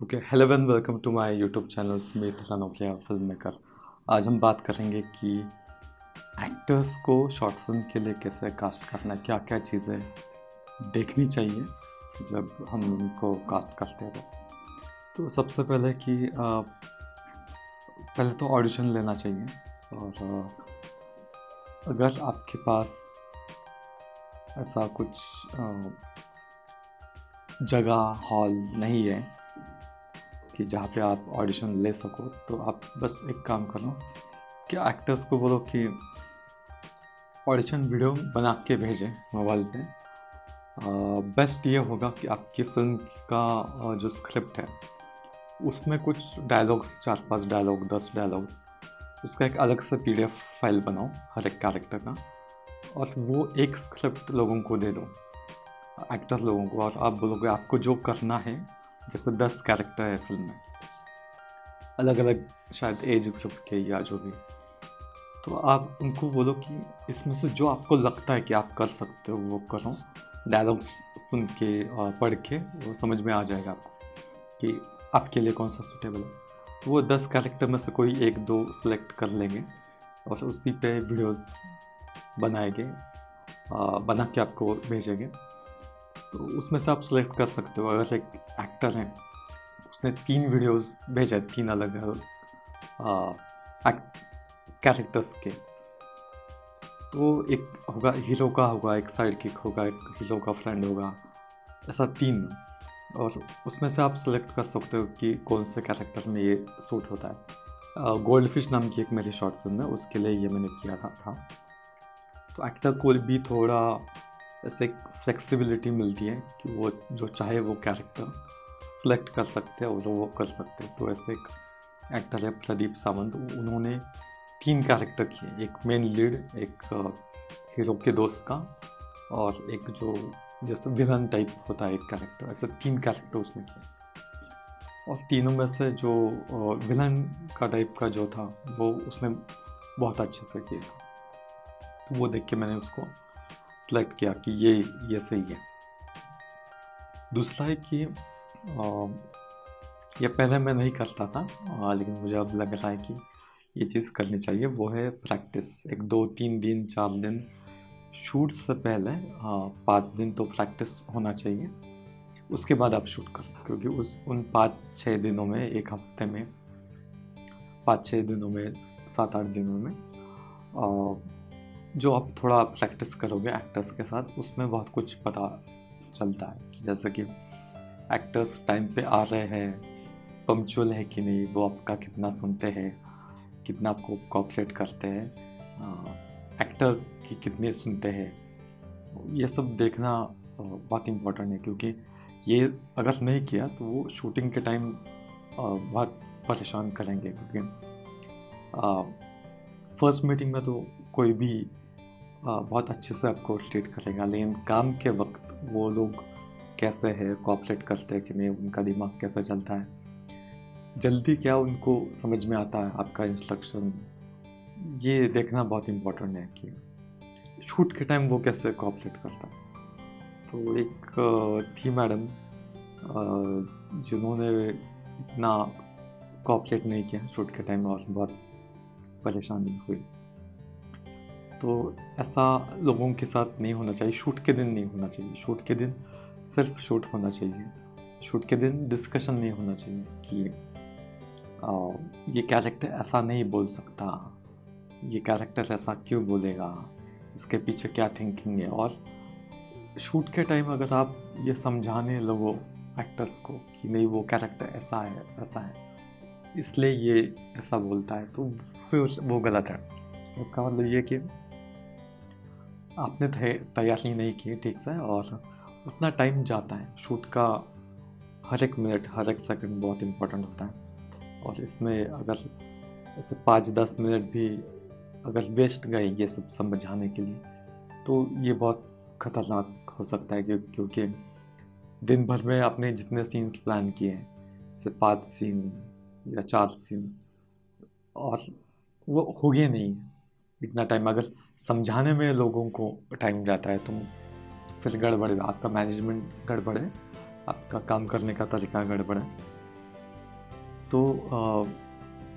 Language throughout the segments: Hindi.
Okay, hello and welcome to my YouTube channel Smith लानोकिया फिल्म मेकर। आज हम बात करेंगे कि एक्टर्स को शॉर्ट फिल्म के लिए कैसे कास्ट करना है, क्या क्या चीज़ें देखनी चाहिए जब हम उनको कास्ट करते हैं। तो सबसे पहले कि पहले तो ऑडिशन लेना चाहिए। और अगर आपके पास ऐसा कुछ जगह हॉल नहीं है कि जहाँ पे आप ऑडिशन ले सको, तो आप बस एक काम करो कि एक्टर्स को बोलो कि ऑडिशन वीडियो बना के भेजें मोबाइल पे। बेस्ट ये होगा कि आपकी फिल्म का जो स्क्रिप्ट है उसमें कुछ डायलॉग्स, 4-5 डायलॉग, 10 डायलॉग्स, उसका एक अलग से PDF फाइल बनाओ हर एक कैरेक्टर का, और वो एक स्क्रिप्ट लोगों को दे दो, एक्टर्स लोगों को, और आप बोलोगे आपको जो करना है। जैसे 10 कैरेक्टर है फिल्म में, अलग अलग शायद एज ग्रुप के या जो भी, तो आप उनको बोलो कि इसमें से जो आपको लगता है कि आप कर सकते हो वो करो। डायलॉग्स सुन के और पढ़ के वो समझ में आ जाएगा आपको कि आपके लिए कौन सा सूटेबल है। तो वो 10 कैरेक्टर में से कोई 1-2 सेलेक्ट कर लेंगे और उसी पे वीडियोस बनाएंगे, बना के आपको भेजेंगे। तो उसमें से आप सेलेक्ट कर सकते हो। अगर एक एक्टर है, उसने 3 वीडियोस भेजा, 3 अलग अलग कैरेक्टर्स के, तो एक होगा हीरो का, होगा एक साइड किक होगा, एक हीरो का फ्रेंड होगा, ऐसा 3। और उसमें से आप सेलेक्ट कर सकते हो कि कौन से कैरेक्टर में ये सूट होता है। गोल्ड फिश नाम की एक मेरी शॉर्ट फिल्म है, उसके लिए ये मैंने किया था। तो एक्टर को भी थोड़ा ऐसे फ्लेक्सिबिलिटी मिलती है कि वो जो चाहे वो कैरेक्टर सेलेक्ट कर सकते हैं और वो कर सकते हैं। तो ऐसे एक एक्टर है प्रदीप सावंत, उन्होंने 3 कैरेक्टर किए, एक मेन लीड, एक हीरो के दोस्त का, और एक जो जैसे विलन टाइप होता है एक कैरेक्टर, ऐसे 3 कैरेक्टर उसने किए। और तीनों में से जो विलन का टाइप का जो था वो उसने बहुत अच्छे से किया था। तो वो देख के मैंने उसको सेलेक्ट किया कि ये सही है। दूसरा है कि ये पहले मैं नहीं करता था, लेकिन मुझे अब लग रहा है कि ये चीज़ करनी चाहिए। वो है प्रैक्टिस। एक 2-3 दिन, 4 दिन शूट से पहले 5 दिन तो प्रैक्टिस होना चाहिए। उसके बाद आप शूट करो, क्योंकि उन 5-6 दिनों में, एक हफ्ते में, 5-6 दिनों में, 7-8 दिनों में जो आप थोड़ा प्रैक्टिस करोगे एक्टर्स के साथ, उसमें बहुत कुछ पता चलता है कि जैसे कि एक्टर्स टाइम पे आ रहे हैं, पंक्चुअल है कि नहीं, वो आपका कितना सुनते हैं, कितना आपको कोऑपरेट करते हैं, एक्टर की कितने सुनते हैं। ये सब देखना बहुत इम्पोर्टेंट है, क्योंकि ये अगर नहीं किया तो वो शूटिंग के टाइम बहुत परेशान करेंगे। क्योंकि फर्स्ट मीटिंग में तो कोई भी बहुत अच्छे से आपको ट्रीट करेगा, लेकिन काम के वक्त वो लोग कैसे है, कोऑपरेट करते हैं कि नहीं, उनका दिमाग कैसे चलता है, जल्दी क्या उनको समझ में आता है आपका इंस्ट्रक्शन, ये देखना बहुत इम्पोर्टेंट है कि शूट के टाइम वो कैसे कोऑपरेट करता है। तो एक थी मैडम जिन्होंने इतना कोऑपरेट नहीं किया शूट के टाइम और बहुत परेशानी हुई। तो ऐसा लोगों के साथ नहीं होना चाहिए। शूट के दिन नहीं होना चाहिए। शूट के दिन सिर्फ शूट होना चाहिए। शूट के दिन डिस्कशन नहीं होना चाहिए कि ये कैरेक्टर ऐसा नहीं बोल सकता, ये कैरेक्टर ऐसा क्यों बोलेगा, इसके पीछे क्या थिंकिंग है। और शूट के टाइम अगर आप ये समझाने लगो एक्टर्स को कि नहीं, वो कैरेक्टर ऐसा है, इसलिए ये ऐसा बोलता है, तो फिर वो गलत है। उसका मतलब ये कि आपने तैयारी नहीं की ठीक से, और उतना टाइम जाता है। शूट का हर एक मिनट, हर एक सेकंड बहुत इम्पोर्टेंट होता है। और इसमें अगर ऐसे 5-10 मिनट भी अगर वेस्ट गए ये सब समझाने के लिए, तो ये बहुत ख़तरनाक हो सकता है। क्योंकि दिन भर में आपने जितने सीन्स प्लान किए हैं, जैसे 5 सीन या 4 सीन, और वो हो गए नहीं इतना टाइम। अगर समझाने में लोगों को टाइम जाता है तो फिर गड़बड़ है, आपका मैनेजमेंट गड़बड़ है, आपका काम करने का तरीका गड़बड़ है। तो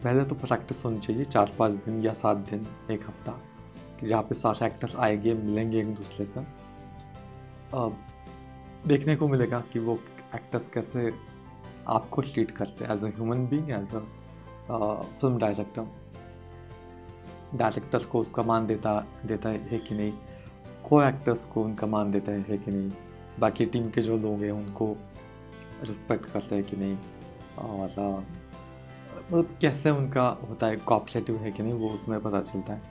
पहले तो प्रैक्टिस होनी चाहिए 4-5 दिन या 7 दिन, 1 हफ्ता, कि जहाँ पे सारे एक्टर्स आएंगे, मिलेंगे एक दूसरे से। देखने को मिलेगा कि वो एक्टर्स कैसे आपको ट्रीट करते हैं as a human being, as a film director. Directors को उसका मान देता है कि नहीं, को एक्टर्स को उनका मान देता है कि नहीं, बाकी टीम के जो लोग हैं उनको रिस्पेक्ट करते हैं कि नहीं, और मतलब कैसे उनका होता है, कोऑपरेटिव है कि नहीं, वो उसमें पता चलता है।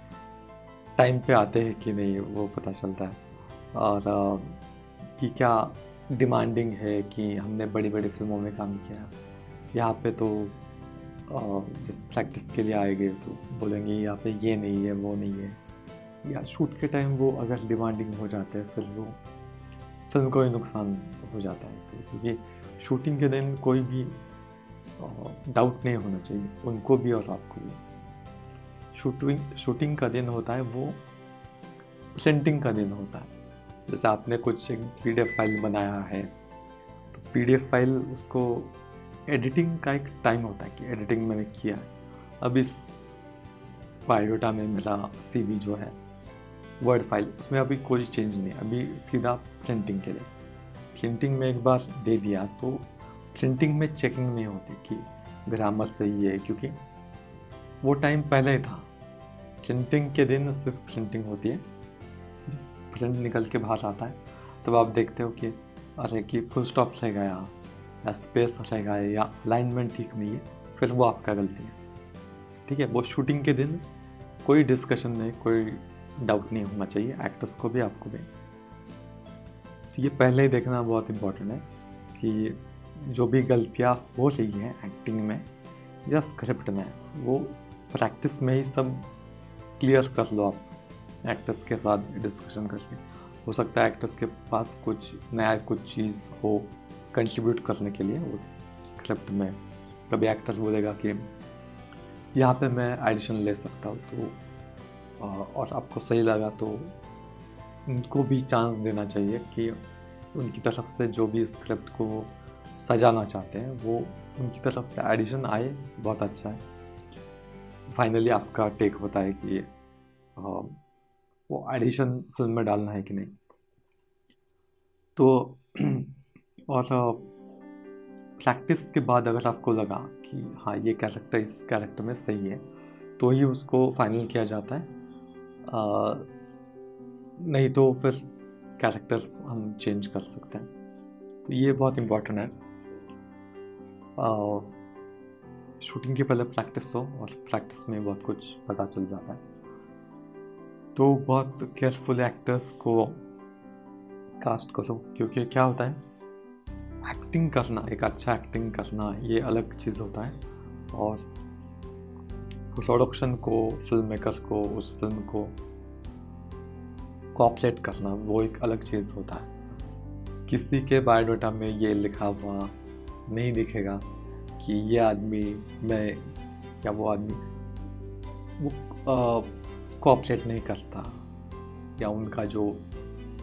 टाइम पे आते हैं कि नहीं, वो पता चलता है। और कि क्या डिमांडिंग है, कि हमने बड़ी बड़ी फिल्मों में काम किया, यहाँ पे तो जिस प्रैक्टिस के लिए आएंगे तो बोलेंगे यहाँ पे ये नहीं है, वो नहीं है। या शूट के टाइम वो अगर डिमांडिंग हो जाते हैं, फिर वो फिल्म को ही नुकसान हो जाता है, क्योंकि शूटिंग के दिन कोई भी डाउट नहीं होना चाहिए, उनको भी और आपको भी। शूटिंग का दिन होता है वो प्रिंटिंग का दिन होता है। जैसे आपने कुछ एक PDF फाइल बनाया है, तो PDF फाइल उसको एडिटिंग का एक टाइम होता है कि एडिटिंग मैंने किया है। अब इस बायोडाटा में मेरा CV जो है वर्ड फाइल, उसमें अभी कोई चेंज नहीं, अभी सीधा प्रिंटिंग के लिए। प्रिंटिंग में एक बार दे दिया तो प्रिंटिंग में चेकिंग नहीं होती कि ग्रामर सही है, क्योंकि वो टाइम पहले ही था। प्रिंटिंग के दिन सिर्फ प्रिंटिंग होती है, जब प्रिंट निकल के बाहर आता है तब आप देखते हो कि अरे कि फुल स्टॉप रह गया, या स्पेस रह गया, या अलाइनमेंट ठीक नहीं है, फिर वो आपका गलती है। ठीक है, वो शूटिंग के दिन कोई डिस्कशन नहीं, कोई डाउट नहीं होना चाहिए, एक्टर्स को भी आपको भी। ये पहले ही देखना बहुत इम्पोर्टेंट है कि जो भी गलतियाँ हो रही हैं एक्टिंग में या स्क्रिप्ट में, वो प्रैक्टिस में ही सब क्लियर कर लो आप एक्टर्स के साथ डिस्कशन करके। हो सकता है एक्टर्स के पास कुछ नया कुछ चीज़ हो कंट्रीब्यूट करने के लिए उस स्क्रिप्ट में। कभी एक्टर बोलेगा कि यहाँ पे मैं एडिशन ले सकता हूँ, तो और आपको सही लगा तो उनको भी चांस देना चाहिए कि उनकी तरफ से जो भी स्क्रिप्ट को सजाना चाहते हैं वो उनकी तरफ से एडिशन आए, बहुत अच्छा है। फाइनली आपका टेक होता है कि वो एडिशन फिल्म में डालना है कि नहीं। तो और प्रैक्टिस के बाद अगर आपको लगा कि हाँ ये कैरेक्टर इस कैरेक्टर में सही है, तो ही उसको फाइनल किया जाता है। नहीं तो फिर कैरेक्टर्स हम चेंज कर सकते हैं। तो ये बहुत इम्पोर्टेंट है। शूटिंग के पहले प्रैक्टिस हो, और प्रैक्टिस में बहुत कुछ पता चल जाता है। तो बहुत केयरफुल एक्टर्स को कास्ट करो, क्योंकि क्या होता है, एक्टिंग करना, एक अच्छा एक्टिंग करना ये अलग चीज़ होता है, और प्रोडक्शन को, फिल्म मेकर को, उस फिल्म को कोऑपरेट करना वो एक अलग चीज़ होता है। किसी के बायोडाटा में ये लिखा हुआ नहीं दिखेगा कि ये आदमी मैं या वो आदमी वो कोऑपरेट नहीं करता, या उनका जो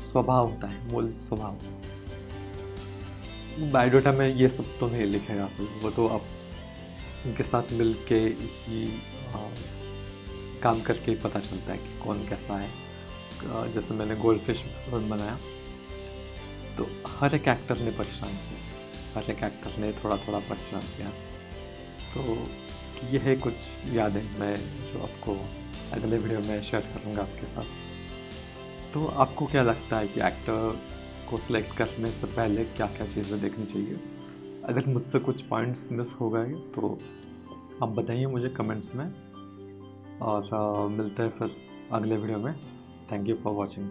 स्वभाव होता है, मूल स्वभाव, बायोडाटा में ये सब तो नहीं लिखेगा। वो तो आप उनके साथ मिल के ही काम करके ही पता चलता है कि कौन कैसा है। जैसे मैंने गोल्डफिश बनाया, तो हर एक एक्टर ने परेशान किया, हर एक एक्टर ने थोड़ा थोड़ा परेशान किया। तो ये है कुछ यादें मैं जो आपको अगले वीडियो में शेयर करूँगा आपके साथ। तो आपको क्या लगता है कि एक्टर को सिलेक्ट करने से पहले क्या क्या चीज़ें देखनी चाहिए? अगर मुझसे कुछ पॉइंट्स मिस हो गए तो आप बताइए मुझे कमेंट्स में, और मिलते हैं फिर अगले वीडियो में। Thank you for watching.